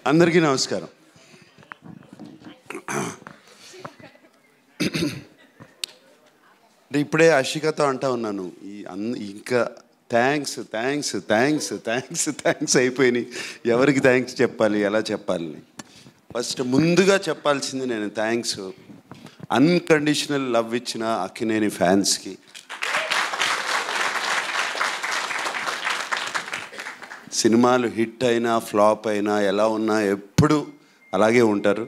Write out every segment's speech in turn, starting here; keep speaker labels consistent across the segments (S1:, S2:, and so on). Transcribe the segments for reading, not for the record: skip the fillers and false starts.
S1: అందరికీ నమస్కారం. ఇప్పుడే అషికతో అంటా ఉన్నాను, ఇంకా thanks thanks thanks thanks thanks అయిపోయినాయి. ఎవరికి థ్యాంక్స్ చెప్పాలి, ఎలా చెప్పాలని. ఫస్ట్ ముందుగా చెప్పాల్సింది నేను థ్యాంక్స్ అన్కండిషనల్ లవ్ ఇచ్చిన అక్కినేని ఫ్యాన్స్కి. సినిమాలు హిట్ అయినా ఫ్లాప్ అయినా ఎలా ఉన్నా ఎప్పుడు అలాగే ఉంటారు,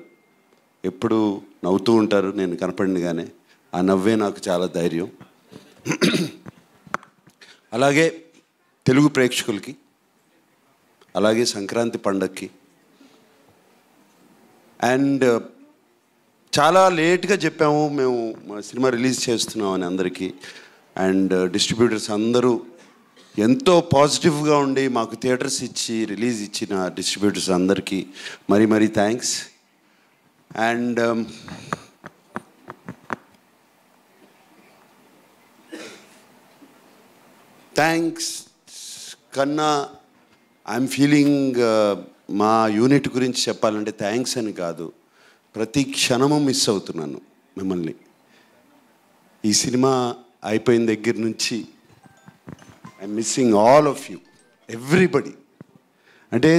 S1: ఎప్పుడు నవ్వుతూ ఉంటారు. నేను కనపడినగానే ఆ నవ్వే నాకు చాలా ధైర్యం. అలాగే తెలుగు ప్రేక్షకులకి, అలాగే సంక్రాంతి పండగకి, అండ్ చాలా లేట్గా చెప్పాము మేము సినిమా రిలీజ్ చేస్తున్నామని అందరికీ. అండ్ డిస్ట్రిబ్యూటర్స్ అందరూ ఎంతో పాజిటివ్గా ఉండి మాకు థియేటర్స్ ఇచ్చి రిలీజ్ ఇచ్చిన డిస్ట్రిబ్యూటర్స్ అందరికీ మరీ మరీ థ్యాంక్స్. అండ్ థ్యాంక్స్ కన్నా ఐఎమ్ ఫీలింగ్ మా యూనిట్ గురించి చెప్పాలంటే థ్యాంక్స్ అని కాదు, ప్రతి క్షణము మిస్ అవుతున్నాను మిమ్మల్ని. ఈ సినిమా అయిపోయిన దగ్గర నుంచి I'm missing all of you, everybody. అంటే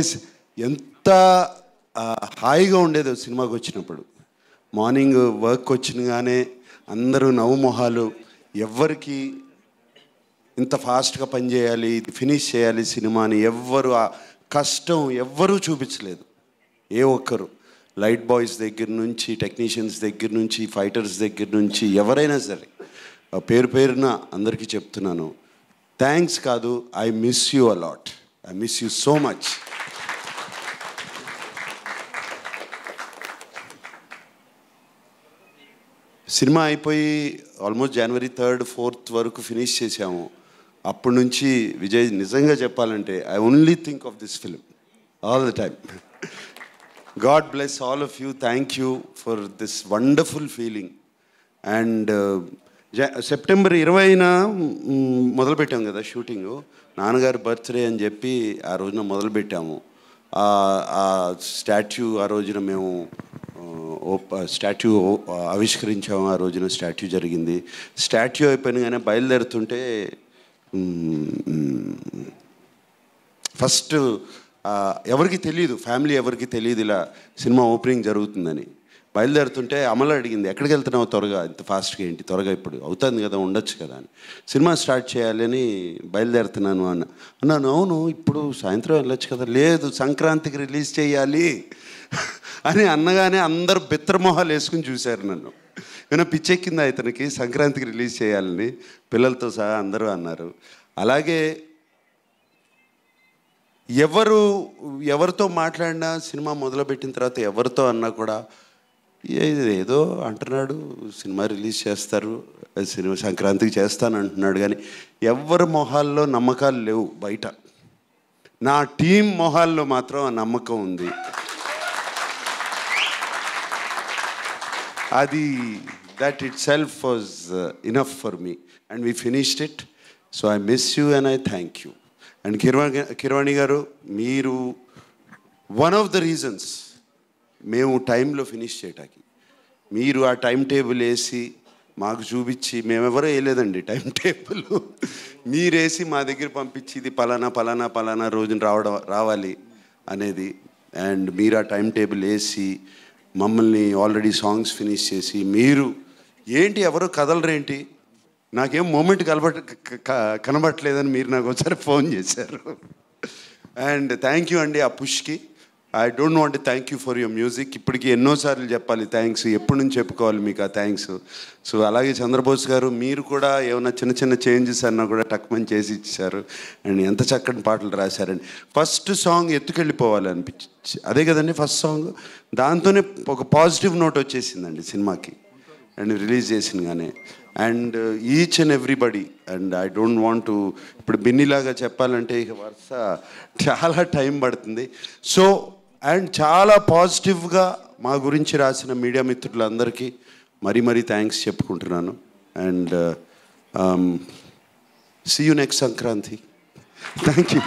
S1: ఎంత హాయిగా ఉండేదో సినిమాకి వచ్చినప్పుడు. మార్నింగ్ వర్క్ వచ్చినగానే అందరూ నవ్వు మొహాలు, ఎవ్వరికి ఇంత ఫాస్ట్గా పనిచేయాలి, ఫినిష్ చేయాలి సినిమాని ఎవ్వరు ఆ కష్టం ఎవ్వరూ చూపించలేదు. ఏ ఒక్కరు, లైట్ బాయ్స్ దగ్గర నుంచి, టెక్నీషియన్స్ దగ్గర నుంచి, ఫైటర్స్ దగ్గర నుంచి, ఎవరైనా సరే పేరు పేరున అందరికీ చెప్తున్నాను థ్యాంక్స్ కాదు, I miss you a lot, I miss you so much. Cinema అయిపోయి ఆల్మోస్ట్ జనవరి 3rd 4th వరకు ఫినిష్ చేసాము. అప్పటి నుంచి విజయ్ నిజంగా చెప్పాలంటే I only think of this film all the time. God bless all of you, thank you for this wonderful feeling. And September 20న మొదలుపెట్టాము కదా షూటింగు. నాన్నగారి బర్త్డే అని చెప్పి ఆ రోజున మొదలుపెట్టాము. ఆ స్టాట్యూ ఆ రోజున మేము స్టాట్యూ ఆవిష్కరించాము. ఆ రోజున స్టాట్యూ జరిగింది. స్టాట్యూ అయిపోయినగానే బయలుదేరుతుంటే ఫస్ట్ ఎవరికి తెలియదు, ఫ్యామిలీ ఎవరికి తెలియదు ఇలా సినిమా ఓపెనింగ్ జరుగుతుందని. బయలుదేరుతుంటే అమలు అడిగింది, ఎక్కడికి వెళ్తున్నావు త్వరగా, ఇంత ఫాస్ట్గా ఏంటి త్వరగా, ఇప్పుడు అవుతుంది కదా, ఉండొచ్చు కదా అని. సినిమా స్టార్ట్ చేయాలి అని బయలుదేరుతున్నాను అన్నాను. అవును ఇప్పుడు సాయంత్రం వెళ్ళొచ్చు కదా. లేదు సంక్రాంతికి రిలీజ్ చేయాలి అని అన్నగానే అందరూ బిత్తరమొహాలు వేసుకుని చూశారు నన్ను. ఏమైనా పిచ్చెక్కిందా ఇతనికి సంక్రాంతికి రిలీజ్ చేయాలని, పిల్లలతో సహా అందరూ అన్నారు. అలాగే ఎవరితో మాట్లాడినా సినిమా మొదలుపెట్టిన తర్వాత ఎవరితో అన్నా కూడా ఏదో అంటున్నాడు, సినిమా రిలీజ్ చేస్తారు, సినిమా సంక్రాంతికి చేస్తాను అంటున్నాడు, కానీ ఎవరి మొహాల్లో నమ్మకాలు లేవు బయట. నా టీం మొహాల్లో మాత్రం ఆ నమ్మకం ఉంది. అది that itself was enough for me and we finished it, so I miss you and I thank you. And Keeravani గారు, మీరు వన్ ఆఫ్ ద రీజన్స్ మేము టైంలో ఫినిష్ చేయటానికి. మీరు ఆ టైం టేబుల్ వేసి మాకు చూపించి, మేమెవరో వేయలేదండి టైం టేబుల్, మీరేసి మా దగ్గర పంపించి ఇది పలానా పలానా పలానా రోజున రావాలి అనేది. అండ్ మీరు ఆ టైం టేబుల్ వేసి మమ్మల్ని ఆల్రెడీ సాంగ్స్ ఫినిష్ చేసి, మీరు ఏంటి ఎవరో కదలరేంటి, నాకేం మూమెంట్ కనబట్టలేదని మీరు నాకు ఒకసారి ఫోన్ చేశారు. అండ్ థ్యాంక్ యూ అండి ఆ పుష్కి. I don't want thank you for your music. ఇప్పటికీ ఎన్నోసార్లు చెప్పాలి థ్యాంక్స్, ఎప్పటి నుంచి చెప్పుకోవాలి మీకు ఆ థ్యాంక్స్. సో అలాగే చంద్రబోస్ గారు, మీరు కూడా ఏమైనా చిన్న చిన్న చేంజెస్ అన్నా కూడా టక్మని చేసి ఇచ్చారు. అండ్ ఎంత చక్కటి పాటలు రాశారండి. ఫస్ట్ సాంగ్ ఎత్తుకెళ్ళిపోవాలి అనిపించి, అదే కదండి ఫస్ట్ సాంగ్. దాంతోనే ఒక పాజిటివ్ నోట్ వచ్చేసిందండి సినిమాకి అండ్ రిలీజ్ చేసినగానే. And each and everybody, and I don't want to ఇప్పుడు బిన్నీలాగా చెప్పాలంటే ఇక వరుస చాలా టైం పడుతుంది. సో అండ్ చాలా పాజిటివ్గా మా గురించి రాసిన మీడియా మిత్రులందరికీ మరీ థ్యాంక్స్ చెప్పుకుంటున్నాను. And see you next Sankranti. Thank you.